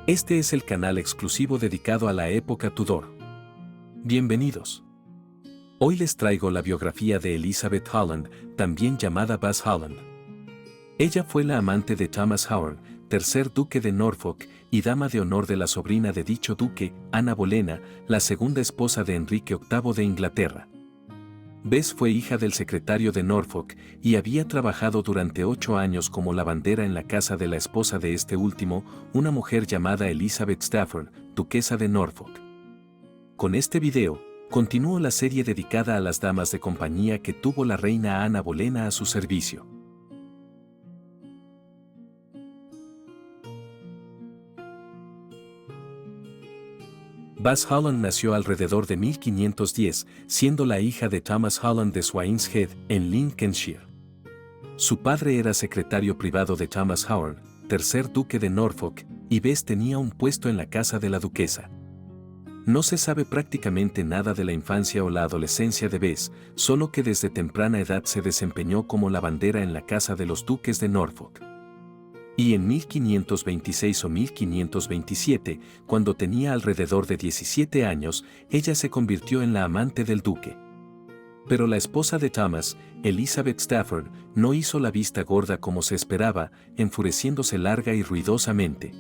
Este es el canal exclusivo dedicado a la época Tudor. Bienvenidos. Hoy les traigo la biografía de Elizabeth Holland, también llamada Baz Holland. Ella fue la amante de Thomas Howard, tercer duque de Norfolk y dama de honor de la sobrina de dicho duque, Ana Bolena, la segunda esposa de Enrique VIII de Inglaterra. Bess fue hija del secretario de Norfolk y había trabajado durante 8 años como lavandera en la casa de la esposa de este último, una mujer llamada Elizabeth Stafford, duquesa de Norfolk. Con este video, continúo la serie dedicada a las damas de compañía que tuvo la reina Ana Bolena a su servicio. Baz Holland nació alrededor de 1510, siendo la hija de Thomas Holland de Swanshead, en Lincolnshire. Su padre era secretario privado de Thomas Howard, tercer duque de Norfolk, y Bess tenía un puesto en la casa de la duquesa. No se sabe prácticamente nada de la infancia o la adolescencia de Bess, solo que desde temprana edad se desempeñó como lavandera en la casa de los duques de Norfolk. Y en 1526 o 1527, cuando tenía alrededor de 17 años, ella se convirtió en la amante del duque. Pero la esposa de Thomas, Elizabeth Stafford, no hizo la vista gorda como se esperaba, enfureciéndose larga y ruidosamente.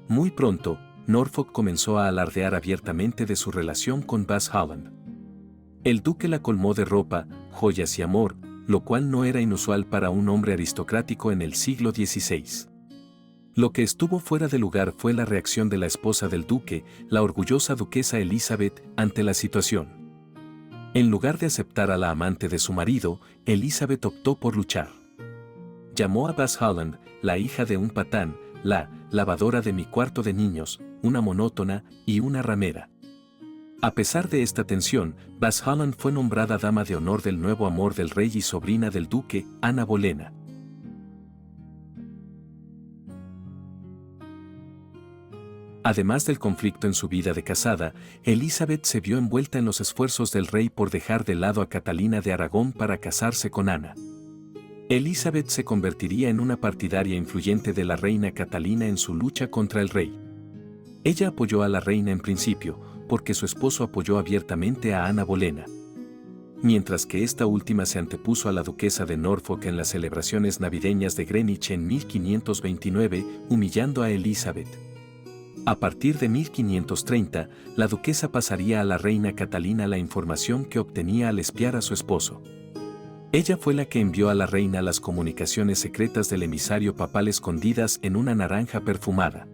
Muy pronto, Norfolk comenzó a alardear abiertamente de su relación con Baz Holland. El duque la colmó de ropa, joyas y amor, lo cual no era inusual para un hombre aristocrático en el siglo XVI. Lo que estuvo fuera de lugar fue la reacción de la esposa del duque, la orgullosa duquesa Elizabeth, ante la situación. En lugar de aceptar a la amante de su marido, Elizabeth optó por luchar. Llamó a Baz Holland, la hija de un patán, la lavadora de mi cuarto de niños, una monótona y una ramera. A pesar de esta tensión, Baz Holland fue nombrada dama de honor del nuevo amor del rey y sobrina del duque, Ana Bolena. Además del conflicto en su vida de casada, Elizabeth se vio envuelta en los esfuerzos del rey por dejar de lado a Catalina de Aragón para casarse con Ana. Elizabeth se convertiría en una partidaria influyente de la reina Catalina en su lucha contra el rey. Ella apoyó a la reina en principio, porque su esposo apoyó abiertamente a Ana Bolena. Mientras que esta última se antepuso a la duquesa de Norfolk en las celebraciones navideñas de Greenwich en 1529, humillando a Elizabeth. A partir de 1530, la duquesa pasaría a la reina Catalina la información que obtenía al espiar a su esposo. Ella fue la que envió a la reina las comunicaciones secretas del emisario papal escondidas en una naranja perfumada.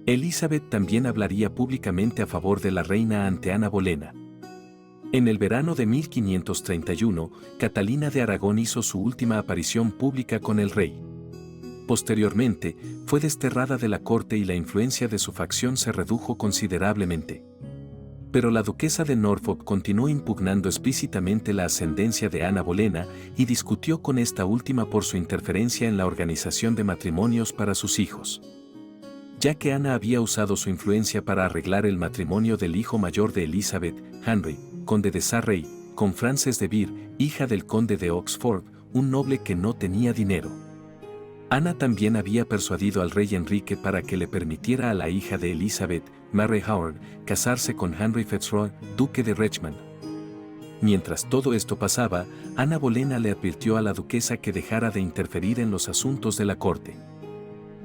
Elizabeth también hablaría públicamente a favor de la reina ante Ana Bolena. En el verano de 1531, Catalina de Aragón hizo su última aparición pública con el rey. Posteriormente, fue desterrada de la corte y la influencia de su facción se redujo considerablemente. Pero la duquesa de Norfolk continuó impugnando explícitamente la ascendencia de Ana Bolena y discutió con esta última por su interferencia en la organización de matrimonios para sus hijos. Ya que Ana había usado su influencia para arreglar el matrimonio del hijo mayor de Elizabeth, Henry, conde de Surrey, con Frances de Vere, hija del conde de Oxford, un noble que no tenía dinero. Ana también había persuadido al rey Enrique para que le permitiera a la hija de Elizabeth, Mary Howard, casarse con Henry Fitzroy, duque de Richmond. Mientras todo esto pasaba, Ana Bolena le advirtió a la duquesa que dejara de interferir en los asuntos de la corte.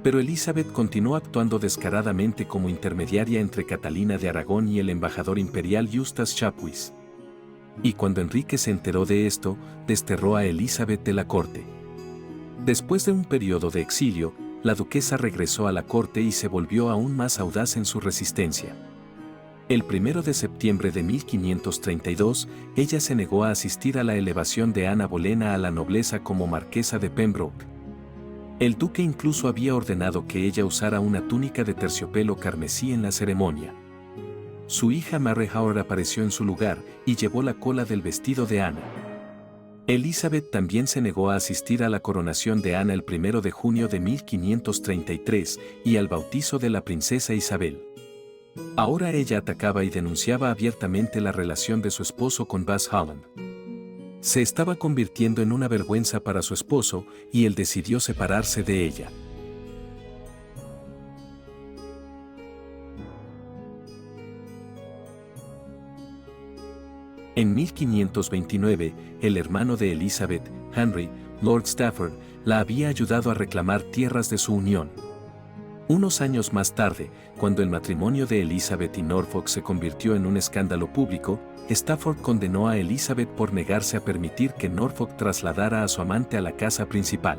Pero Elizabeth continuó actuando descaradamente como intermediaria entre Catalina de Aragón y el embajador imperial Eustace Chapuis. Y cuando Enrique se enteró de esto, desterró a Elizabeth de la corte. Después de un periodo de exilio, la duquesa regresó a la corte y se volvió aún más audaz en su resistencia. El 1 de septiembre de 1532, ella se negó a asistir a la elevación de Ana Bolena a la nobleza como marquesa de Pembroke. El duque incluso había ordenado que ella usara una túnica de terciopelo carmesí en la ceremonia. Su hija Mary Howard apareció en su lugar y llevó la cola del vestido de Ana. Elizabeth también se negó a asistir a la coronación de Ana el 1 de junio de 1533 y al bautizo de la princesa Isabel. Ahora ella atacaba y denunciaba abiertamente la relación de su esposo con Baz Holland. Se estaba convirtiendo en una vergüenza para su esposo y él decidió separarse de ella. En 1529, el hermano de Elizabeth, Henry, Lord Stafford, la había ayudado a reclamar tierras de su unión. Unos años más tarde, cuando el matrimonio de Elizabeth y Norfolk se convirtió en un escándalo público, Stafford condenó a Elizabeth por negarse a permitir que Norfolk trasladara a su amante a la casa principal.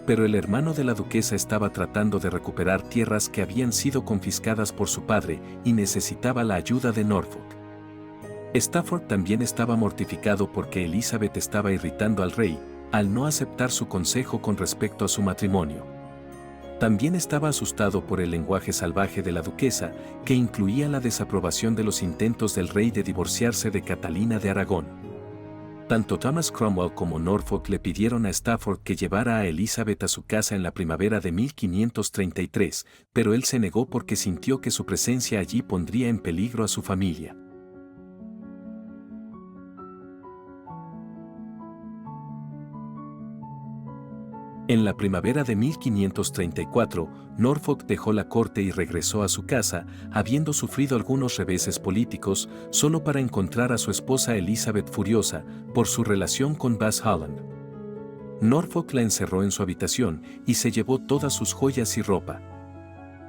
Pero el hermano de la duquesa estaba tratando de recuperar tierras que habían sido confiscadas por su padre y necesitaba la ayuda de Norfolk. Stafford también estaba mortificado porque Elizabeth estaba irritando al rey, al no aceptar su consejo con respecto a su matrimonio. También estaba asustado por el lenguaje salvaje de la duquesa, que incluía la desaprobación de los intentos del rey de divorciarse de Catalina de Aragón. Tanto Thomas Cromwell como Norfolk le pidieron a Stafford que llevara a Elizabeth a su casa en la primavera de 1533, pero él se negó porque sintió que su presencia allí pondría en peligro a su familia. En la primavera de 1534, Norfolk dejó la corte y regresó a su casa, habiendo sufrido algunos reveses políticos, solo para encontrar a su esposa Elizabeth furiosa por su relación con Bass Holland. Norfolk la encerró en su habitación y se llevó todas sus joyas y ropa.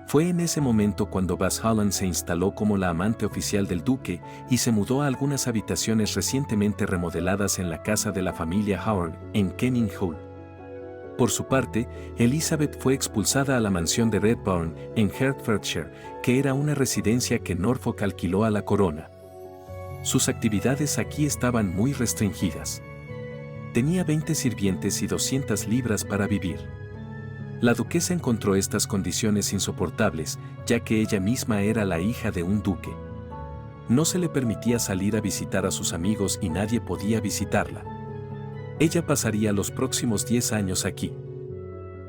Fue en ese momento cuando Bass Holland se instaló como la amante oficial del duque y se mudó a algunas habitaciones recientemente remodeladas en la casa de la familia Howard, en Kenning Hall. Por su parte, Elizabeth fue expulsada a la mansión de Redbourne, en Hertfordshire, que era una residencia que Norfolk alquiló a la corona. Sus actividades aquí estaban muy restringidas. Tenía 20 sirvientes y 200 libras para vivir. La duquesa encontró estas condiciones insoportables, ya que ella misma era la hija de un duque. No se le permitía salir a visitar a sus amigos y nadie podía visitarla. Ella pasaría los próximos 10 años aquí.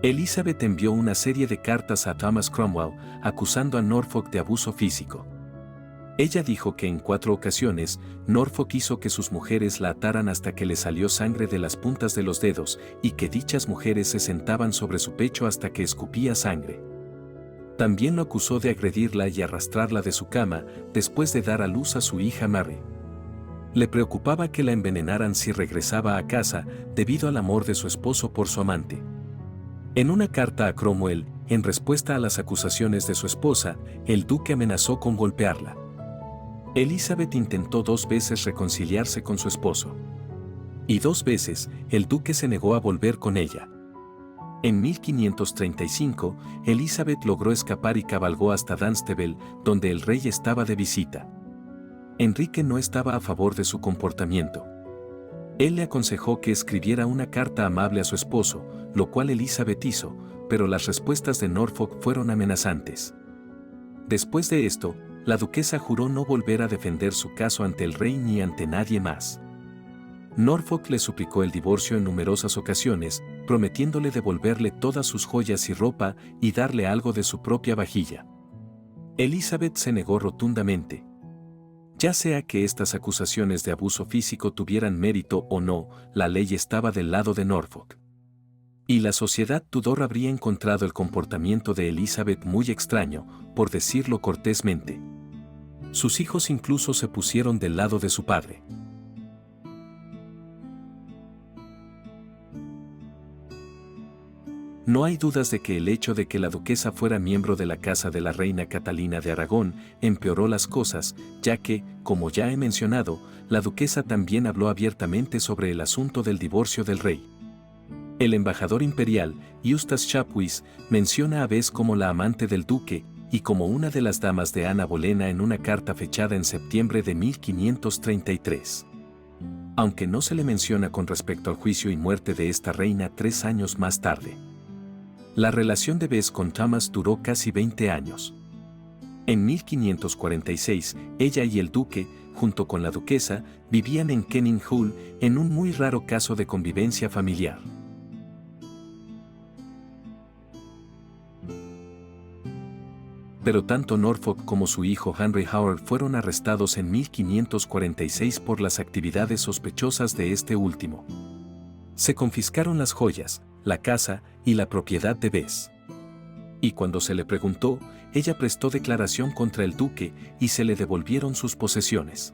Elizabeth envió una serie de cartas a Thomas Cromwell, acusando a Norfolk de abuso físico. Ella dijo que en 4 ocasiones, Norfolk hizo que sus mujeres la ataran hasta que le salió sangre de las puntas de los dedos y que dichas mujeres se sentaban sobre su pecho hasta que escupía sangre. También lo acusó de agredirla y arrastrarla de su cama después de dar a luz a su hija Mary. Le preocupaba que la envenenaran si regresaba a casa, debido al amor de su esposo por su amante. En una carta a Cromwell, en respuesta a las acusaciones de su esposa, el duque amenazó con golpearla. Elizabeth intentó 2 veces reconciliarse con su esposo. Y 2 veces, el duque se negó a volver con ella. En 1535, Elizabeth logró escapar y cabalgó hasta Dunstable, donde el rey estaba de visita. Enrique no estaba a favor de su comportamiento. Él le aconsejó que escribiera una carta amable a su esposo, lo cual Elizabeth hizo, pero las respuestas de Norfolk fueron amenazantes. Después de esto, la duquesa juró no volver a defender su caso ante el rey ni ante nadie más. Norfolk le suplicó el divorcio en numerosas ocasiones, prometiéndole devolverle todas sus joyas y ropa y darle algo de su propia vajilla. Elizabeth se negó rotundamente. Ya sea que estas acusaciones de abuso físico tuvieran mérito o no, la ley estaba del lado de Norfolk. Y la sociedad Tudor habría encontrado el comportamiento de Elizabeth muy extraño, por decirlo cortésmente. Sus hijos incluso se pusieron del lado de su padre. No hay dudas de que el hecho de que la duquesa fuera miembro de la casa de la reina Catalina de Aragón empeoró las cosas, ya que, como ya he mencionado, la duquesa también habló abiertamente sobre el asunto del divorcio del rey. El embajador imperial, Eustace Chapuis, menciona a Bess como la amante del duque y como una de las damas de Ana Bolena en una carta fechada en septiembre de 1533. Aunque no se le menciona con respecto al juicio y muerte de esta reina 3 años más tarde. La relación de Bess con Thomas duró casi 20 años. En 1546, ella y el duque, junto con la duquesa, vivían en Kenning Hall en un muy raro caso de convivencia familiar. Pero tanto Norfolk como su hijo Henry Howard fueron arrestados en 1546 por las actividades sospechosas de este último. Se confiscaron las joyas, la casa y la propiedad de Bess. Y cuando se le preguntó, ella prestó declaración contra el duque y se le devolvieron sus posesiones.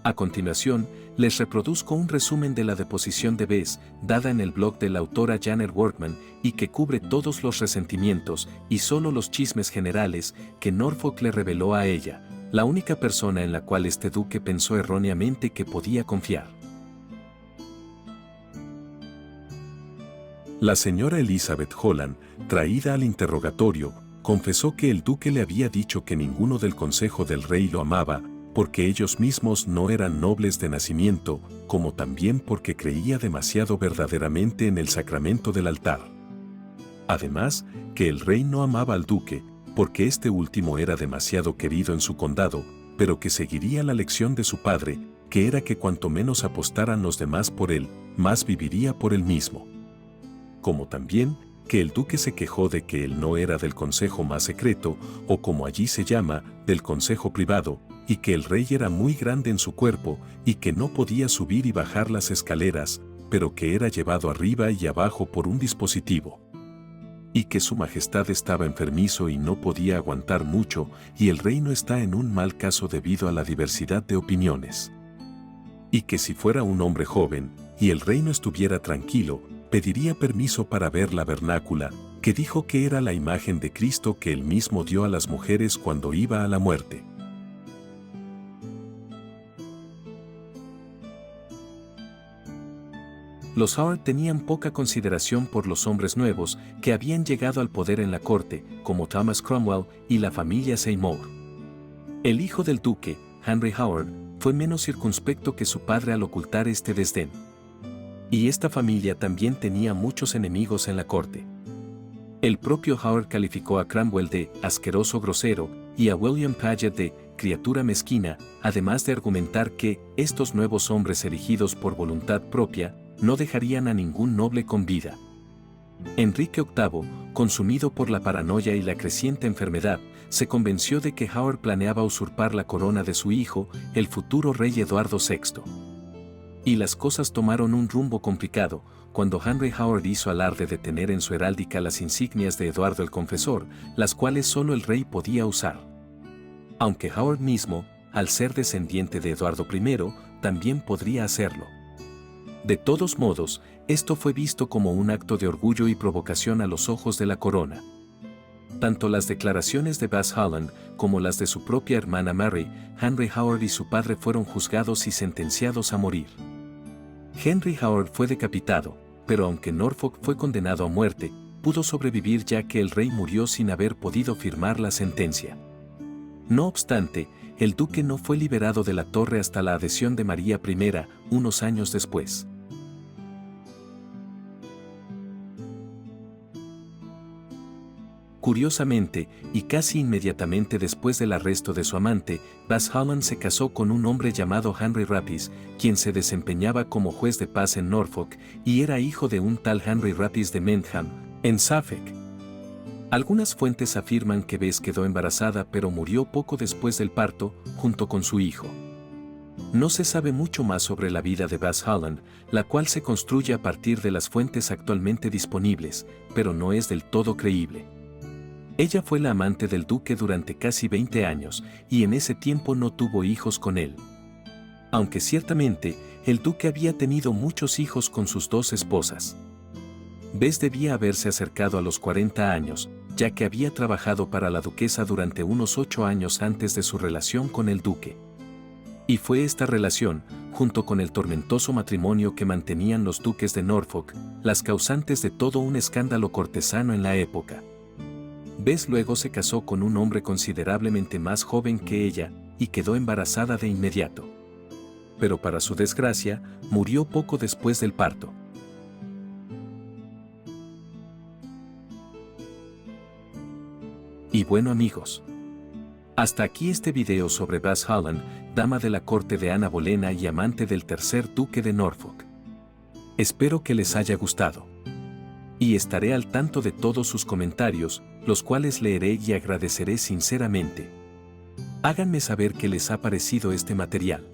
A continuación, les reproduzco un resumen de la deposición de Bess, dada en el blog de la autora Janet Workman, y que cubre todos los resentimientos y solo los chismes generales que Norfolk le reveló a ella, la única persona en la cual este duque pensó erróneamente que podía confiar. La señora Elizabeth Holland, traída al interrogatorio, confesó que el duque le había dicho que ninguno del consejo del rey lo amaba, porque ellos mismos no eran nobles de nacimiento, como también porque creía demasiado verdaderamente en el sacramento del altar. Además, que el rey no amaba al duque, porque este último era demasiado querido en su condado, pero que seguiría la lección de su padre, que era que cuanto menos apostaran los demás por él, más viviría por él mismo. Como también, que el duque se quejó de que él no era del consejo más secreto, o como allí se llama, del consejo privado, y que el rey era muy grande en su cuerpo, y que no podía subir y bajar las escaleras, pero que era llevado arriba y abajo por un dispositivo. Y que su majestad estaba enfermizo y no podía aguantar mucho, y el reino está en un mal caso debido a la diversidad de opiniones. Y que si fuera un hombre joven, y el reino estuviera tranquilo, pediría permiso para ver la vernácula, que dijo que era la imagen de Cristo que él mismo dio a las mujeres cuando iba a la muerte. Los Howard tenían poca consideración por los hombres nuevos que habían llegado al poder en la corte, como Thomas Cromwell y la familia Seymour. El hijo del duque, Henry Howard, fue menos circunspecto que su padre al ocultar este desdén. Y esta familia también tenía muchos enemigos en la corte. El propio Howard calificó a Cromwell de asqueroso grosero y a William Paget de criatura mezquina, además de argumentar que estos nuevos hombres elegidos por voluntad propia no dejarían a ningún noble con vida. Enrique VIII, consumido por la paranoia y la creciente enfermedad, se convenció de que Howard planeaba usurpar la corona de su hijo, el futuro rey Eduardo VI. Y las cosas tomaron un rumbo complicado, cuando Henry Howard hizo alarde de tener en su heráldica las insignias de Eduardo el Confesor, las cuales solo el rey podía usar. Aunque Howard mismo, al ser descendiente de Eduardo I, también podría hacerlo. De todos modos, esto fue visto como un acto de orgullo y provocación a los ojos de la corona. Tanto las declaraciones de Bess Holland como las de su propia hermana Mary, Henry Howard y su padre fueron juzgados y sentenciados a morir. Henry Howard fue decapitado, pero aunque Norfolk fue condenado a muerte, pudo sobrevivir ya que el rey murió sin haber podido firmar la sentencia. No obstante, el duque no fue liberado de la torre hasta la adhesión de María I, unos años después. Curiosamente, y casi inmediatamente después del arresto de su amante, Bess Holland se casó con un hombre llamado Henry Rapis, quien se desempeñaba como juez de paz en Norfolk, y era hijo de un tal Henry Rapis de Mendham, en Suffolk. Algunas fuentes afirman que Bess quedó embarazada pero murió poco después del parto, junto con su hijo. No se sabe mucho más sobre la vida de Bess Holland, la cual se construye a partir de las fuentes actualmente disponibles, pero no es del todo creíble. Ella fue la amante del duque durante casi 20 años, y en ese tiempo no tuvo hijos con él. Aunque ciertamente, el duque había tenido muchos hijos con sus dos esposas. Bess debía haberse acercado a los 40 años, ya que había trabajado para la duquesa durante unos 8 años antes de su relación con el duque. Y fue esta relación, junto con el tormentoso matrimonio que mantenían los duques de Norfolk, las causantes de todo un escándalo cortesano en la época. Bess luego se casó con un hombre considerablemente más joven que ella, y quedó embarazada de inmediato. Pero para su desgracia, murió poco después del parto. Y bueno amigos, hasta aquí este video sobre Bess Holland, dama de la corte de Ana Bolena y amante del tercer duque de Norfolk. Espero que les haya gustado. Y estaré al tanto de todos sus comentarios, los cuales leeré y agradeceré sinceramente. Háganme saber qué les ha parecido este material.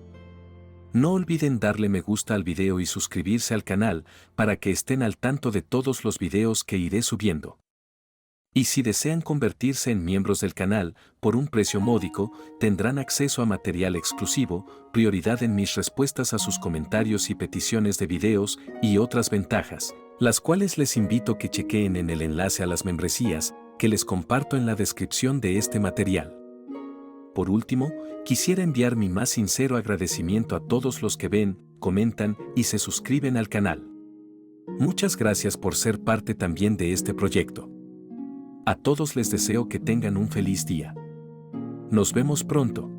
No olviden darle me gusta al video y suscribirse al canal para que estén al tanto de todos los videos que iré subiendo. Y si desean convertirse en miembros del canal, por un precio módico, tendrán acceso a material exclusivo, prioridad en mis respuestas a sus comentarios y peticiones de videos y otras ventajas, las cuales les invito que chequeen en el enlace a las membresías, que les comparto en la descripción de este material. Por último, quisiera enviar mi más sincero agradecimiento a todos los que ven, comentan y se suscriben al canal. Muchas gracias por ser parte también de este proyecto. A todos les deseo que tengan un feliz día. Nos vemos pronto.